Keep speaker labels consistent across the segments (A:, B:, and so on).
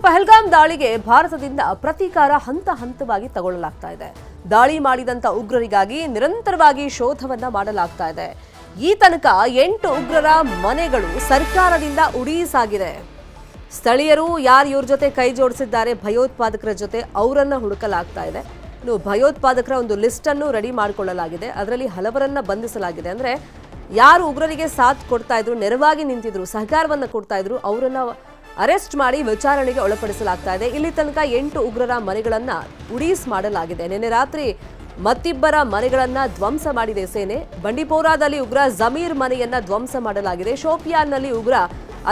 A: ಪಹಲ್ಗಾಮ್ ದಾಳಿಗೆ ಭಾರತದಿಂದ ಪ್ರತೀಕಾರ ಹಂತ ಹಂತವಾಗಿ ತಗೊಳ್ಳಲಾಗ್ತಾ ಇದೆ. ದಾಳಿ ಮಾಡಿದಂತ ಉಗ್ರರಿಗಾಗಿ ನಿರಂತರವಾಗಿ ಶೋಧವನ್ನ ಮಾಡಲಾಗ್ತಾ ಇದೆ. ಈ ತನಕ 8 ಉಗ್ರರ ಮನೆಗಳು ಸರ್ಕಾರದಿಂದ ಉಡೀಸಾಗಿದೆ. ಸ್ಥಳೀಯರು ಯಾರು ಇವ್ರ ಜೊತೆ ಕೈ ಜೋಡಿಸಿದ್ದಾರೆ ಭಯೋತ್ಪಾದಕರ ಜೊತೆ ಅವರನ್ನ ಹುಡುಕಲಾಗ್ತಾ ಇದೆ. ಇನ್ನು ಭಯೋತ್ಪಾದಕರ ಒಂದು ಲಿಸ್ಟ್ ಅನ್ನು ರೆಡಿ ಮಾಡಿಕೊಳ್ಳಲಾಗಿದೆ. ಅದರಲ್ಲಿ ಹಲವರನ್ನ ಬಂಧಿಸಲಾಗಿದೆ. ಅಂದ್ರೆ ಯಾರು ಉಗ್ರರಿಗೆ ಸಾಥ್ ಕೊಡ್ತಾ ಇದ್ರು, ನೆರವಾಗಿ ನಿಂತಿದ್ರು, ಸಹಕಾರವನ್ನ ಕೊಡ್ತಾ ಇದ್ರು ಅವರನ್ನ ಅರೆಸ್ಟ್ ಮಾಡಿ ವಿಚಾರಣೆಗೆ ಒಳಪಡಿಸಲಾಗ್ತಾ ಇದೆ. ಇಲ್ಲಿ ತನಕ 8 ಉಗ್ರರ ಮನೆಗಳನ್ನ ಉಡೀಸ್ ಮಾಡಲಾಗಿದೆ. ನಿನ್ನೆ ರಾತ್ರಿ ಮತ್ತಿಬ್ಬರ ಮನೆಗಳನ್ನ ಧ್ವಂಸ ಮಾಡಿದೆ ಸೇನೆ. ಬಂಡಿಪೋರಾದಲ್ಲಿ ಉಗ್ರ ಜಮೀರ್ ಮನೆಯನ್ನ ಧ್ವಂಸ ಮಾಡಲಾಗಿದೆ. ಶೋಪಿಯಾನ್ನಲ್ಲಿ ಉಗ್ರ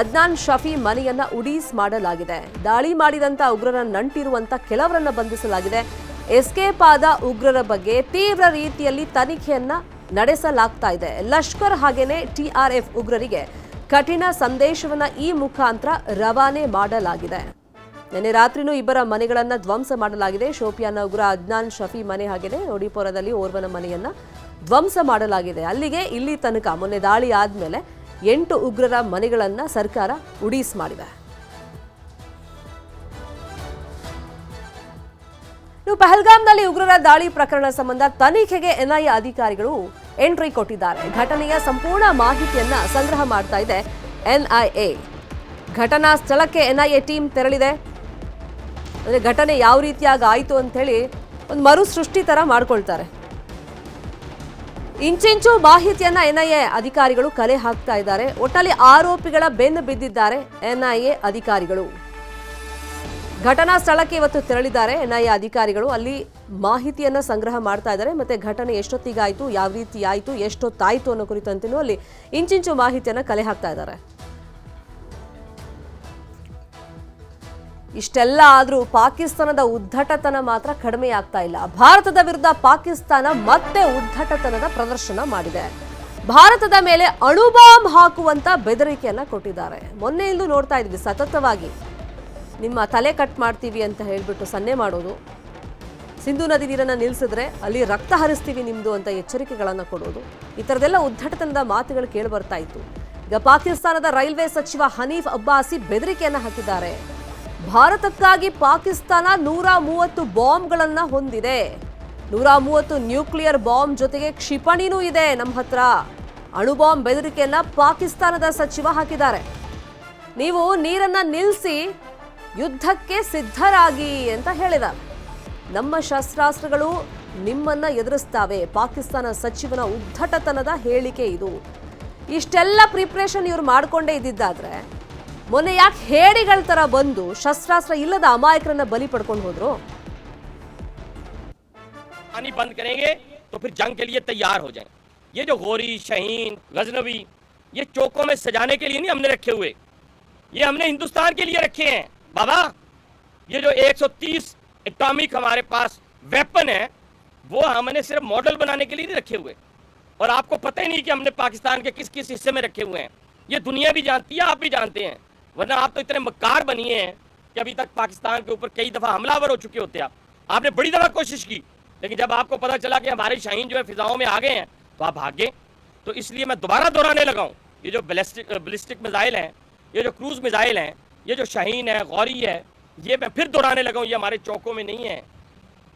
A: ಅದ್ನಾನ್ ಶಫಿ ಮನೆಯನ್ನ ಉಡೀಸ್ ಮಾಡಲಾಗಿದೆ. ದಾಳಿ ಮಾಡಿದಂತ ಉಗ್ರರ ನಂಟಿರುವಂತ ಕೆಲವರನ್ನ ಬಂಧಿಸಲಾಗಿದೆ. ಎಸ್ಕೇಪ್ ಆದ ಉಗ್ರರ ಬಗ್ಗೆ ತೀವ್ರ ರೀತಿಯಲ್ಲಿ ತನಿಖೆಯನ್ನ ನಡೆಸಲಾಗ್ತಾ ಇದೆ. ಲಷ್ಕರ್ ಹಾಗೇನೆ ಟಿಆರ್ಎಫ್ ಉಗ್ರರಿಗೆ ಕಠಿಣ ಸಂದೇಶವನ್ನ ಈ ಮುಖಾಂತರ ರವಾನೆ ಮಾಡಲಾಗಿದೆ. ನಿನ್ನೆ ರಾತ್ರಿನೂ ಇಬ್ಬರ ಮನೆಗಳನ್ನ ಧ್ವಂಸ ಮಾಡಲಾಗಿದೆ. ಶೋಪಿಯಾನ ಉಗ್ರ ಅದ್ನಾನ್ ಶಫಿ ಮನೆ ಹಾಗೇನೆ ಒಡಿಪೋರದಲ್ಲಿ ಓರ್ವನ ಮನೆಯನ್ನ ಧ್ವಂಸ ಮಾಡಲಾಗಿದೆ. ಅಲ್ಲಿಗೆ ಇಲ್ಲಿ ತನಕ ಮೊನ್ನೆ ದಾಳಿ ಆದ್ಮೇಲೆ 8 ಉಗ್ರರ ಮನೆಗಳನ್ನ ಸರ್ಕಾರ ಉಡೀಸ್ ಮಾಡಿದೆ. ಪಹಲ್ಗಾಮ್ನಲ್ಲಿ ಉಗ್ರರ ದಾಳಿ ಪ್ರಕರಣ ಸಂಬಂಧ ತನಿಖೆಗೆ ಎನ್ಐಎ ಅಧಿಕಾರಿಗಳು ಎಂಟ್ರಿ ಕೊಟ್ಟಿದ್ದಾರೆ. ಘಟನೆಯ ಸಂಪೂರ್ಣ ಮಾಹಿತಿಯನ್ನ ಸಂಗ್ರಹ ಮಾಡ್ತಾ ಇದೆ ಎನ್ಐಎ. ಘಟನಾ ಸ್ಥಳಕ್ಕೆ ಎನ್ಐಎ ಟೀಮ್ ತೆರಳಿದೆ. ಅಂದ್ರೆ ಘಟನೆ ಯಾವ ರೀತಿಯಾಗಿ ಆಯಿತು ಅಂತ ಹೇಳಿ ಒಂದು ಮರು ಸೃಷ್ಟಿ ತರ ಮಾಡ್ಕೊಳ್ತಾರೆ. ಇಂಚಿಂಚು ಮಾಹಿತಿಯನ್ನ ಎನ್ಐಎ ಅಧಿಕಾರಿಗಳು ಕಲೆ ಹಾಕ್ತಾ ಇದ್ದಾರೆ. ಒಟ್ಟಲ್ಲಿ ಆರೋಪಿಗಳ ಬೆನ್ನು ಬಿದ್ದಿದ್ದಾರೆ ಎನ್ಐಎ ಅಧಿಕಾರಿಗಳು. ಘಟನಾ ಸ್ಥಳಕ್ಕೆ ಇವತ್ತು ತೆರಳಿದ್ದಾರೆ ಎನ್ಐಎ ಅಧಿಕಾರಿಗಳು. ಅಲ್ಲಿ ಮಾಹಿತಿಯನ್ನ ಸಂಗ್ರಹ ಮಾಡ್ತಾ ಇದ್ದಾರೆ. ಮತ್ತೆ ಘಟನೆ ಎಷ್ಟೊತ್ತಿಗಾಯ್ತು, ಯಾವ ರೀತಿ ಆಯ್ತು, ಎಷ್ಟೊತ್ತಾಯ್ತು ಅನ್ನೋ ಕುರಿತಂತೆಯೂ ಅಲ್ಲಿ ಇಂಚಿಂಚು ಮಾಹಿತಿಯನ್ನ ಕಲೆ ಹಾಕ್ತಾ ಇದ್ದಾರೆ. ಇಷ್ಟೆಲ್ಲ ಆದ್ರೂ ಪಾಕಿಸ್ತಾನದ ಉದ್ದಟತನ ಮಾತ್ರ ಕಡಿಮೆ ಆಗ್ತಾ ಇಲ್ಲ. ಭಾರತದ ವಿರುದ್ಧ ಪಾಕಿಸ್ತಾನ ಮತ್ತೆ ಉದ್ದಟತನದ ಪ್ರದರ್ಶನ ಮಾಡಿದೆ. ಭಾರತದ ಮೇಲೆ ಅಣುಬಾಂಬ್ ಹಾಕುವಂತ ಬೆದರಿಕೆಯನ್ನ ಕೊಟ್ಟಿದ್ದಾರೆ. ಮೊನ್ನೆಯಿಂದ ನೋಡ್ತಾ ಇದ್ವಿ ಸತತವಾಗಿ ನಿಮ್ಮ ತಲೆ ಕಟ್ ಮಾಡ್ತೀವಿ ಅಂತ ಹೇಳ್ಬಿಟ್ಟು ಸನ್ನೆ ಮಾಡೋದು, ಸಿಂಧು ನದಿ ನೀರನ್ನು ನಿಲ್ಲಿಸಿದ್ರೆ ಅಲ್ಲಿ ರಕ್ತ ಹರಿಸ್ತೀವಿ ನಿಮ್ದು ಅಂತ ಎಚ್ಚರಿಕೆಗಳನ್ನು ಕೊಡೋದು, ಈ ಥರದೆಲ್ಲ ಉದ್ದಟತನದ ಮಾತುಗಳು ಕೇಳಿ ಬರ್ತಾ ಇತ್ತು. ಈಗ ಪಾಕಿಸ್ತಾನದ ರೈಲ್ವೆ ಸಚಿವ ಹನೀಫ್ ಅಬ್ಬಾಸಿ ಬೆದರಿಕೆಯನ್ನು ಹಾಕಿದ್ದಾರೆ. ಭಾರತಕ್ಕಾಗಿ ಪಾಕಿಸ್ತಾನ 130 ಬಾಂಬ್ಗಳನ್ನು ಹೊಂದಿದೆ. 130 ನ್ಯೂಕ್ಲಿಯರ್ ಬಾಂಬ್ ಜೊತೆಗೆ ಕ್ಷಿಪಣಿನೂ ಇದೆ ನಮ್ಮ ಹತ್ರ. ಅಣುಬಾಂಬ್ ಬೆದರಿಕೆಯನ್ನ ಪಾಕಿಸ್ತಾನದ ಸಚಿವ ಹಾಕಿದ್ದಾರೆ. ನೀವು ನೀರನ್ನ ನಿಲ್ಲಿಸಿ ಯುದ್ಧಕ್ಕೆ ಸಿದ್ಧರಾಗಿ ಅಂತ ಹೇಳಿದ್ದಾರೆ. ನಮ್ಮ ಶಸ್ತ್ರಾಸ್ತ್ರಗಳು ನಿಮ್ಮನ್ನ ಎದುರಿಸ್ತಾವೆ. ಪಾಕಿಸ್ತಾನ ಸಚಿವನ ಉದ್ದಟತನದ ಹೇಳಿಕೆ ಇದು. ಇಷ್ಟೆಲ್ಲ ಪ್ರಿಪ್ರೇಷನ್ ಇವ್ರು ಮಾಡ್ಕೊಂಡೇ ಇದ್ದಿದ್ದಾದ್ರೆ ಮೊನ್ನೆ ಯಾಕೆ ಹೇಡಿಗಳ ತರ ಬಂದು ಶಸ್ತ್ರಾಸ್ತ್ರ ಇಲ್ಲದ ಅಮಾಯಕರನ್ನ ಬಲಿ ಪಡ್ಕೊಂಡು ಹೋದ್ರು?
B: पानी बंद करेंगे तो फिर जंग के लिए तैयार हो जाएं। ये जो गोरी, शाहीन, गजनवी ये चौकों में सजाने के लिए नहीं हमने रखे हुए, ये हमने हिंदुस्तान के लिए रखे हैं बाबा। ये जो 130 एटॉमिक हमारे पास वेपन है वो हमने सिर्फ मॉडल बनाने के लिए नहीं रखे हुए, और आपको पता ही नहीं कि हमने पाकिस्तान के किस किस हिस्से में रखे हुए हैं। ये दुनिया भी जानती है, आप भी जानते हैं, वरना आप तो इतने मक्कार बनिए हैं कि अभी तक पाकिस्तान के ऊपर कई दफा हमलावर हो चुके होते। आपने बड़ी दफा कोशिश की, लेकिन जब आपको पता चला कि हमारे शाहीन जो है फिजाओं में आ गए हैं तो आप भाग गए। तो इसलिए मैं दोबारा दोहराने लगा हूँ, ये जो बैलिस्टिक मिसाइल हैं, ये जो क्रूज मिसाइल हैं, ये जो शाहीन है, गौरी है, ये मैं फिर दोहराने लगा हूँ, ये हमारे चौकों में नहीं है।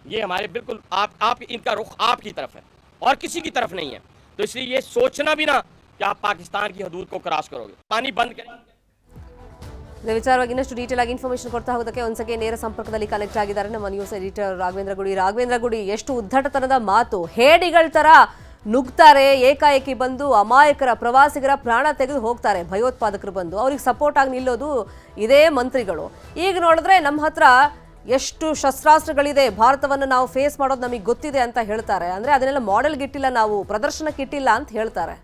B: ये हमारे बिल्कुल आप इनका रुख आपकी तरफ है और किसी की तरफ नहीं है। तो इसलिए ये सोचना भी ना कि आप पाकिस्तान की हदूद को क्रॉस करोगे। पानी बंद करें।
A: ವಿಚಾರವಾಗಿ ಇನ್ನಷ್ಟು ಡೀಟೇಲ್ ಆಗಿ ಇನ್ಫಾರ್ಮೇಶನ್ ಕೊಡ್ತಾ ಹೋಗೋದಕ್ಕೆ ಒಂದ್ಸಗೆ ನೇರ ಸಂಪರ್ಕದಲ್ಲಿ ಕನೆಕ್ಟ್ ಆಗಿದ್ದಾರೆ ನಮ್ಮ ನ್ಯೂಸ್ ಎಡಿಟರ್ ರಾಘವೇಂದ್ರ ಗುಡಿ. ರಾಘವೇಂದ್ರ ಗುಡಿ, ಎಷ್ಟು ಉದ್ದಟತನದ ಮಾತು! ಹೇಡಿಗಳ ತರ ನುಗ್ತಾರೆ, ಏಕಾಏಕಿ ಬಂದು ಅಮಾಯಕರ ಪ್ರವಾಸಿಗರ ಪ್ರಾಣ ತೆಗೆದು ಹೋಗ್ತಾರೆ. ಭಯೋತ್ಪಾದಕರು ಬಂದು ಅವ್ರಿಗೆ ಸಪೋರ್ಟ್ ಆಗಿ ನಿಲ್ಲೋದು ಇದೇ ಮಂತ್ರಿಗಳು. ಈಗ ನೋಡಿದ್ರೆ ನಮ್ಮ ಹತ್ರ ಎಷ್ಟು ಶಸ್ತ್ರಾಸ್ತ್ರಗಳಿದೆ, ಭಾರತವನ್ನು ನಾವು ಫೇಸ್ ಮಾಡೋದು ನಮಗೆ ಗೊತ್ತಿದೆ ಅಂತ ಹೇಳ್ತಾರೆ. ಅಂದ್ರೆ ಅದನ್ನೆಲ್ಲ ಮಾಡೆಲ್ಗೆ ಇಟ್ಟಿಲ್ಲ, ನಾವು ಪ್ರದರ್ಶನಕ್ಕೆ ಇಟ್ಟಿಲ್ಲ ಅಂತ ಹೇಳ್ತಾರೆ.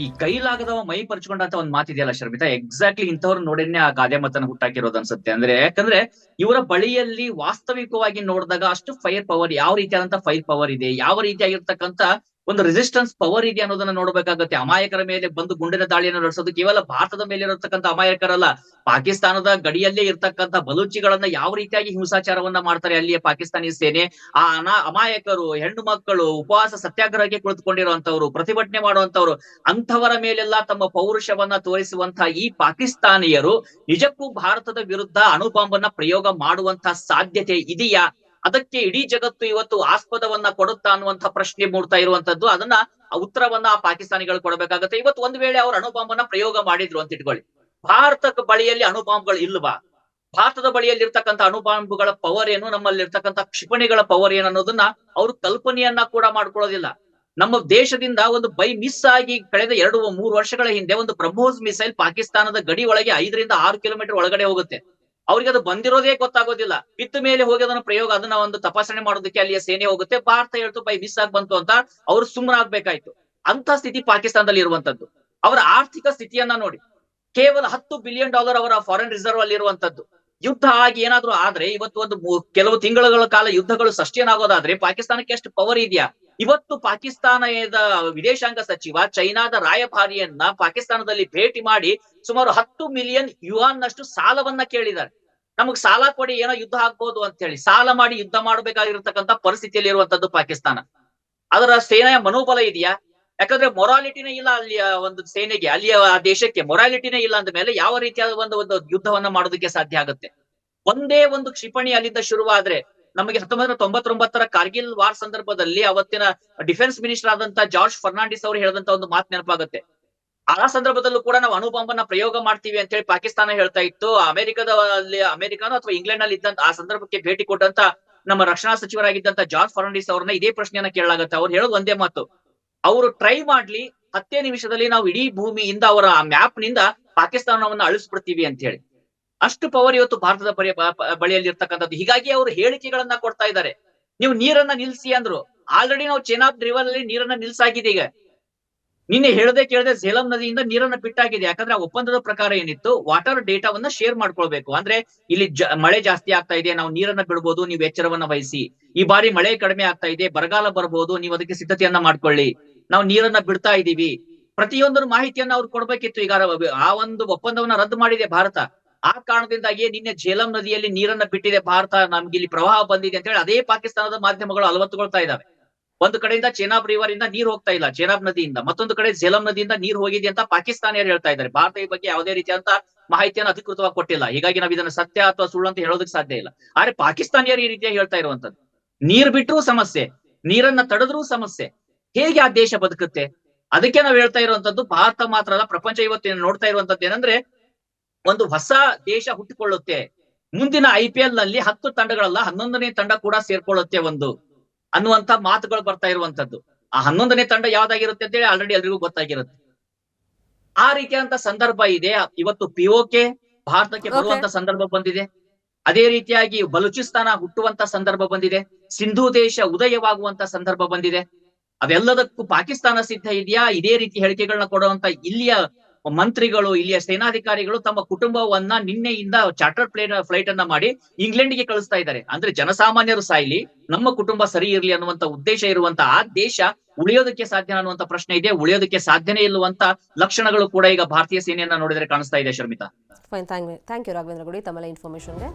C: ಈ ಕೈಲಾಗದವ ಮೈ ಪರ್ಚ್ಕೊಂಡಂತ ಒಂದ್ ಮಾತಿದೆಯಲ್ಲ ಶರ್ಮಿತಾ, ಎಕ್ಸಾಕ್ಟ್ಲಿ ಇಂಥವ್ರು ನೋಡೇನೆ ಆ ಗಾದೆ ಮಾತನ್ನ ಹುಟ್ಟಾಕಿರೋದು ಅನ್ಸುತ್ತೆ. ಯಾಕಂದ್ರೆ ಇವರ ಬಳಿಯಲ್ಲಿ ವಾಸ್ತವಿಕವಾಗಿ ನೋಡಿದಾಗ ಅಷ್ಟು ಫೈರ್ ಪವರ್, ಯಾವ ರೀತಿಯಾದಂತ ಫೈರ್ ಪವರ್ ಇದೆ, ಯಾವ ರೀತಿಯಾಗಿರ್ತಕ್ಕಂತ ಒಂದು ರೆಸಿಸ್ಟೆನ್ಸ್ ಪವರ್ ಇದೆ ಅನ್ನೋದನ್ನ ನೋಡ್ಬೇಕಾಗತ್ತೆ. ಅಮಾಯಕರ ಮೇಲೆ ಬಂದು ಗುಂಡಿನ ದಾಳಿಯನ್ನು ನಡೆಸೋದು ಕೇವಲ ಭಾರತದ ಮೇಲೆ ಇರತಕ್ಕಂತ ಅಮಾಯಕರಲ್ಲ, ಪಾಕಿಸ್ತಾನದ ಗಡಿಯಲ್ಲೇ ಇರ್ತಕ್ಕಂಥ ಬಲೂಚಿಗಳನ್ನ ಯಾವ ರೀತಿಯಾಗಿ ಹಿಂಸಾಚಾರವನ್ನ ಮಾಡ್ತಾರೆ ಅಲ್ಲಿಯ ಪಾಕಿಸ್ತಾನಿ ಸೇನೆ. ಆ ಅಮಾಯಕರು, ಹೆಣ್ಣು ಮಕ್ಕಳು, ಉಪವಾಸ ಸತ್ಯಾಗ್ರಹಕ್ಕೆ ಕುಳಿತುಕೊಂಡಿರುವಂತವ್ರು, ಪ್ರತಿಭಟನೆ ಮಾಡುವಂತವ್ರು, ಅಂಥವರ ಮೇಲೆಲ್ಲ ತಮ್ಮ ಪೌರುಷವನ್ನ ತೋರಿಸುವಂತಹ ಈ ಪಾಕಿಸ್ತಾನಿಯರು ನಿಜಕ್ಕೂ ಭಾರತದ ವಿರುದ್ಧ ಅಣುಬಾಂಬನ್ನ ಪ್ರಯೋಗ ಮಾಡುವಂತಹ ಸಾಧ್ಯತೆ ಇದೆಯಾ? ಅದಕ್ಕೆ ಇಡೀ ಜಗತ್ತು ಇವತ್ತು ಆಸ್ಪದವನ್ನ ಕೊಡುತ್ತಾ ಅನ್ನುವಂಥ ಪ್ರಶ್ನೆ ಮೂಡ್ತಾ ಇರುವಂತದ್ದು. ಅದನ್ನ ಉತ್ತರವನ್ನ ಆ ಪಾಕಿಸ್ತಾನಿಗಳು ಕೊಡಬೇಕಾಗತ್ತೆ. ಇವತ್ತು ಒಂದು ವೇಳೆ ಅವರು ಅಣುಬಾಂಬನ್ನ ಪ್ರಯೋಗ ಮಾಡಿದ್ರು ಅಂತ ಇಟ್ಕೊಳ್ಳಿ, ಭಾರತದ ಬಳಿಯಲ್ಲಿ ಅಣುಬಾಂಬ್ಗಳು ಇಲ್ವಾ? ಭಾರತದ ಬಳಿಯಲ್ಲಿ ಇರ್ತಕ್ಕಂಥ ಅಣುಬಾಂಬ್ಗಳ ಪವರ್ ಏನು, ನಮ್ಮಲ್ಲಿ ಇರ್ತಕ್ಕಂಥ ಕ್ಷಿಪಣಿಗಳ ಪವರ್ ಏನು ಅನ್ನೋದನ್ನ ಅವರು ಕಲ್ಪನೆಯನ್ನ ಕೂಡ ಮಾಡ್ಕೊಳ್ಳೋದಿಲ್ಲ. ನಮ್ಮ ದೇಶದಿಂದ ಒಂದು ಬೈ ಮಿಸ್ ಆಗಿ ಕಳೆದ 2-3 ವರ್ಷಗಳ ಹಿಂದೆ ಒಂದು ಬ್ರಹ್ಮೋಸ್ ಮಿಸೈಲ್ ಪಾಕಿಸ್ತಾನದ ಗಡಿ ಒಳಗೆ 5-6 ಕಿಲೋಮೀಟರ್ ಒಳಗಡೆ ಹೋಗುತ್ತೆ. ಅವ್ರಿಗೆ ಅದು ಬಂದಿರೋದೇ ಗೊತ್ತಾಗೋದಿಲ್ಲ. ಬಿದ್ದ ಮೇಲೆ ಹೋಗಿ ಅದನ್ನ ಪ್ರಯೋಗ, ಅದನ್ನ ಒಂದು ತಪಾಸಣೆ ಮಾಡೋದಕ್ಕೆ ಅಲ್ಲಿಯ ಸೇನೆ ಹೋಗುತ್ತೆ. ಭಾರತ ಹೇಳ್ತು ಬೈ ಮಿಸ್ ಆಗಿ ಬಂತು ಅಂತ ಅವ್ರು ಸುಮ್ಮನಾಗ್ಬೇಕಾಯ್ತು. ಅಂತ ಸ್ಥಿತಿ ಪಾಕಿಸ್ತಾನದಲ್ಲಿ ಇರುವಂತದ್ದು. ಅವರ ಆರ್ಥಿಕ ಸ್ಥಿತಿಯನ್ನ ನೋಡಿ, ಕೇವಲ $10 ಬಿಲಿಯನ್ ಅವರ ಫಾರಿನ್ ರಿಸರ್ವ್ ಅಲ್ಲಿ ಇರುವಂತದ್ದು. ಯುದ್ಧ ಆಗಿ ಏನಾದ್ರೂ ಆದ್ರೆ ಇವತ್ತು ಒಂದು ಕೆಲವು ತಿಂಗಳ ಕಾಲ ಯುದ್ಧಗಳು ಸಸ್ಟೇನ್ ಆಗೋದಾದ್ರೆ ಪಾಕಿಸ್ತಾನಕ್ಕೆ ಎಷ್ಟು ಪವರ್ ಇದೆಯಾ? ಇವತ್ತು ಪಾಕಿಸ್ತಾನದ ವಿದೇಶಾಂಗ ಸಚಿವ ಚೈನಾದ ರಾಯಭಾರಿಯನ್ನ ಪಾಕಿಸ್ತಾನದಲ್ಲಿ ಭೇಟಿ ಮಾಡಿ ಸುಮಾರು 10 ಮಿಲಿಯನ್ ಯುವಾನ್ ನಷ್ಟು ಸಾಲವನ್ನ ಕೇಳಿದ್ದಾರೆ. ನಮಗ್ ಸಾಲ ಕೊಡಿ, ಏನೋ ಯುದ್ಧ ಆಗ್ಬೋದು ಅಂತ ಹೇಳಿ ಸಾಲ ಮಾಡಿ ಯುದ್ಧ ಮಾಡಬೇಕಾಗಿರ್ತಕ್ಕಂಥ ಪರಿಸ್ಥಿತಿಯಲ್ಲಿ ಇರುವಂತದ್ದು ಪಾಕಿಸ್ತಾನ. ಅದರ ಸೇನೆಯ ಮನೋಬಲ ಇದೆಯಾ? ಯಾಕಂದ್ರೆ ಮೊರಾಲಿಟಿನೇ ಇಲ್ಲ ಅಲ್ಲಿಯ ಒಂದು ಸೇನೆಗೆ, ಅಲ್ಲಿಯ ಆ ದೇಶಕ್ಕೆ ಮೊರಾಲಿಟಿನೇ ಇಲ್ಲ ಅಂದ ಮೇಲೆ ಯಾವ ರೀತಿಯಾದ ಒಂದು ಯುದ್ಧವನ್ನ ಮಾಡೋದಕ್ಕೆ ಸಾಧ್ಯ ಆಗುತ್ತೆ? ಒಂದೇ ಒಂದು ಕ್ಷಿಪಣಿ ಅಲ್ಲಿಂದ ಶುರುವಾದ್ರೆ, ನಮಗೆ 1999 ಕಾರ್ಗಿಲ್ ವಾರ್ ಸಂದರ್ಭದಲ್ಲಿ ಅವತ್ತಿನ ಡಿಫೆನ್ಸ್ ಮಿನಿಸ್ಟರ್ ಆದಂತ ಜಾರ್ಜ್ ಫರ್ನಾಂಡಿಸ್ ಅವರು ಹೇಳಿದಂತ ಒಂದು ಮಾತು ನೆನಪಾಗುತ್ತೆ. ಆ ಸಂದರ್ಭದಲ್ಲೂ ಕೂಡ ನಾವು ಅಣುಬಾಂಬನ್ನ ಪ್ರಯೋಗ ಮಾಡ್ತೀವಿ ಅಂತ ಹೇಳಿ ಪಾಕಿಸ್ತಾನ ಹೇಳ್ತಾ ಇತ್ತು. ಅಮೆರಿಕನೋ ಅಥವಾ ಇಂಗ್ಲೆಂಡ್ ನಲ್ಲಿ ಇದ್ದಂತ ಆ ಸಂದರ್ಭಕ್ಕೆ ಭೇಟಿ ಕೊಟ್ಟಂತ ನಮ್ಮ ರಕ್ಷಣಾ ಸಚಿವರಾಗಿದ್ದಂತ ಜಾರ್ಜ್ ಫರ್ನಾಂಡಿಸ್ ಅವ್ರನ್ನ ಇದೇ ಪ್ರಶ್ನೆಯನ್ನ ಕೇಳಲಾಗುತ್ತೆ. ಅವ್ರು ಹೇಳೋದು ಒಂದೇ ಮಾತು, ಅವರು ಟ್ರೈ ಮಾಡ್ಲಿ, 10 ನಿಮಿಷದಲ್ಲಿ ನಾವು ಇಡೀ ಭೂಮಿಯಿಂದ ಅವರ ಮ್ಯಾಪ್ ನಿಂದ ಪಾಕಿಸ್ತಾನವನ್ನ ಅಳಿಸ್ಬಿಡ್ತೀವಿ ಅಂತ ಹೇಳಿ. ಅಷ್ಟು ಪವರ್ ಇವತ್ತು ಭಾರತದ ಬಳಿಯಲ್ಲಿ ಇರ್ತಕ್ಕಂಥದ್ದು. ಹೀಗಾಗಿ ಅವರು ಹೇಳಿಕೆಗಳನ್ನ ಕೊಡ್ತಾ ಇದ್ದಾರೆ. ನೀವು ನೀರನ್ನ ನಿಲ್ಸಿ ಅಂದ್ರು, ಆಲ್ರೆಡಿ ನಾವು ಚೆನಾಬ್ ರಿವರ್ ಅಲ್ಲಿ ನೀರನ್ನ ನಿಲ್ಸಾಗಿದೆ. ಈಗ ನಿನ್ನೆ ಹೇಳದೆ ಕೇಳದೆ ಝೇಲಂ ನದಿಯಿಂದ ನೀರನ್ನ ಬಿಟ್ಟಾಗಿದೆ. ಯಾಕಂದ್ರೆ ಆ ಒಪ್ಪಂದದ ಪ್ರಕಾರ ಏನಿತ್ತು, ವಾಟರ್ ಡೇಟಾವನ್ನ ಶೇರ್ ಮಾಡ್ಕೊಳ್ಬೇಕು. ಅಂದ್ರೆ ಇಲ್ಲಿ ಮಳೆ ಜಾಸ್ತಿ ಆಗ್ತಾ ಇದೆ, ನಾವು ನೀರನ್ನ ಬಿಡ್ಬೋದು, ನೀವು ಎಚ್ಚರವನ್ನ ವಹಿಸಿ. ಈ ಬಾರಿ ಮಳೆ ಕಡಿಮೆ ಆಗ್ತಾ ಇದೆ, ಬರಗಾಲ ಬರ್ಬೋದು, ನೀವು ಅದಕ್ಕೆ ಸಿದ್ಧತೆಯನ್ನ ಮಾಡ್ಕೊಳ್ಳಿ, ನಾವು ನೀರನ್ನ ಬಿಡ್ತಾ ಇದೀವಿ. ಪ್ರತಿಯೊಂದರ ಮಾಹಿತಿಯನ್ನ ಅವ್ರು ಕೊಡ್ಬೇಕಿತ್ತು. ಈಗ ಆ ಒಂದು ಒಪ್ಪಂದವನ್ನ ರದ್ದು ಮಾಡಿದೆ ಭಾರತ. ಆ ಕಾರಣದಿಂದಾಗಿ ನಿನ್ನೆ ಝೇಲಂ ನದಿಯಲ್ಲಿ ನೀರನ್ನ ಬಿಟ್ಟಿದೆ ಭಾರತ, ನಮ್ಗೆ ಇಲ್ಲಿ ಪ್ರವಾಹ ಬಂದಿದೆ ಅಂತ ಹೇಳಿ ಅದೇ ಪಾಕಿಸ್ತಾನದ ಮಾಧ್ಯಮಗಳು ಅಲವತ್ತುಕೊಳ್ತಾ ಇದಾವೆ. ಒಂದು ಕಡೆಯಿಂದ ಚೆನಾಬ್ ರಿವರ್ ಇಂದ ನೀರು ಹೋಗ್ತಾ ಇಲ್ಲ, ಚೆನಾಬ್ ನದಿಯಿಂದ, ಮತ್ತೊಂದು ಕಡೆ ಝೇಲಂ ನದಿಯಿಂದ ನೀರು ಹೋಗಿದೆ ಅಂತ ಪಾಕಿಸ್ತಾನಿಯರು ಹೇಳ್ತಾ ಇದ್ದಾರೆ. ಭಾರತ ಈ ಬಗ್ಗೆ ಯಾವುದೇ ರೀತಿಯಂತ ಮಾಹಿತಿಯನ್ನು ಅಧಿಕೃತವಾಗಿ ಕೊಟ್ಟಿಲ್ಲ. ಹೀಗಾಗಿ ನಾವು ಇದನ್ನ ಸತ್ಯ ಅಥವಾ ಸುಳ್ಳು ಅಂತ ಹೇಳೋದಕ್ಕೆ ಸಾಧ್ಯ ಇಲ್ಲ. ಆದ್ರೆ ಪಾಕಿಸ್ತಾನಿಯರು ಈ ರೀತಿಯಾಗಿ ಹೇಳ್ತಾ ಇರುವಂತದ್ದು, ನೀರ್ ಬಿಟ್ರೂ ಸಮಸ್ಯೆ, ನೀರನ್ನ ತಡೆದ್ರೂ ಸಮಸ್ಯೆ, ಹೇಗೆ ಆ ದೇಶ ಬದುಕುತ್ತೆ? ಅದಕ್ಕೆ ನಾವು ಹೇಳ್ತಾ ಇರುವಂತದ್ದು, ಭಾರತ ಮಾತ್ರ ಅಲ್ಲ, ಪ್ರಪಂಚ ಇವತ್ತು ನೋಡ್ತಾ ಇರುವಂತದ್ದು ಏನಂದ್ರೆ, ಒಂದು ಹೊಸ ದೇಶ ಹುಟ್ಟಿಕೊಳ್ಳುತ್ತೆ. ಮುಂದಿನ IPL ನಲ್ಲಿ 10 ತಂಡಗಳಲ್ಲ 11ನೇ ತಂಡ ಕೂಡ ಸೇರ್ಕೊಳ್ಳುತ್ತೆ ಒಂದು ಅನ್ನುವಂತ ಮಾತುಗಳು ಬರ್ತಾ ಇರುವಂತದ್ದು. ಆ 11ನೇ ತಂಡ ಯಾವ್ದಾಗಿರುತ್ತೆ ಅಂತ ಹೇಳಿ ಆಲ್ರೆಡಿ ಎಲ್ರಿಗೂ ಗೊತ್ತಾಗಿರುತ್ತೆ. ಆ ರೀತಿಯಾದಂತ ಸಂದರ್ಭ ಇದೆ. ಇವತ್ತು POK ಭಾರತಕ್ಕೆ ಬರುವಂತ ಸಂದರ್ಭ ಬಂದಿದೆ. ಅದೇ ರೀತಿಯಾಗಿ ಬಲೂಚಿಸ್ತಾನ ಹುಟ್ಟುವಂತ ಸಂದರ್ಭ ಬಂದಿದೆ. ಸಿಂಧೂ ದೇಶ ಉದಯವಾಗುವಂತ ಸಂದರ್ಭ ಬಂದಿದೆ. ಅದೆಲ್ಲದಕ್ಕೂ ಪಾಕಿಸ್ತಾನ ಸಿದ್ಧ ಇದೆಯಾ? ಇದೇ ರೀತಿ ಹೇಳಿಕೆಗಳನ್ನ ಕೊಡುವಂತ ಇಲ್ಲಿಯ ಮಂತ್ರಿಗಳು, ಇಲ್ಲಿಯ ಸೇನಾಧಿಕಾರಿಗಳು ತಮ್ಮ ಕುಟುಂಬವನ್ನ ನಿನ್ನೆಯಿಂದ ಚಾರ್ಟರ್ ಫ್ಲೈಟ್ ಅನ್ನ ಮಾಡಿ ಇಂಗ್ಲೆಂಡ್ಗೆ ಕಳಿಸ್ತಾ ಇದ್ದಾರೆ. ಅಂದ್ರೆ ಜನಸಾಮಾನ್ಯರು ಸಾಯ್ಲಿ, ನಮ್ಮ ಕುಟುಂಬ ಸರಿ ಇರ್ಲಿ ಅನ್ನುವಂತ ಉದ್ದೇಶ ಇರುವಂತ ಆ ದೇಶ ಉಳಿಯೋದಕ್ಕೆ ಸಾಧ್ಯ ಅನ್ನುವಂತ ಪ್ರಶ್ನೆ ಇದೆ. ಉಳಿಯೋದಕ್ಕೆ ಸಾಧ್ಯನೇ ಇಲ್ಲುವಂತ ಲಕ್ಷಣಗಳು ಕೂಡ ಈಗ ಭಾರತೀಯ ಸೇನೆಯನ್ನ ನೋಡಿದ್ರೆ ಕಾಣಿಸ್ತಾ ಇದೆ. Sharmita,
A: fine, thank you Raghavendra Gudi ತಮ್ಮೆಲ್ಲ ಇನ್ಫಾರ್ಮೇಶನ್ಗೆ.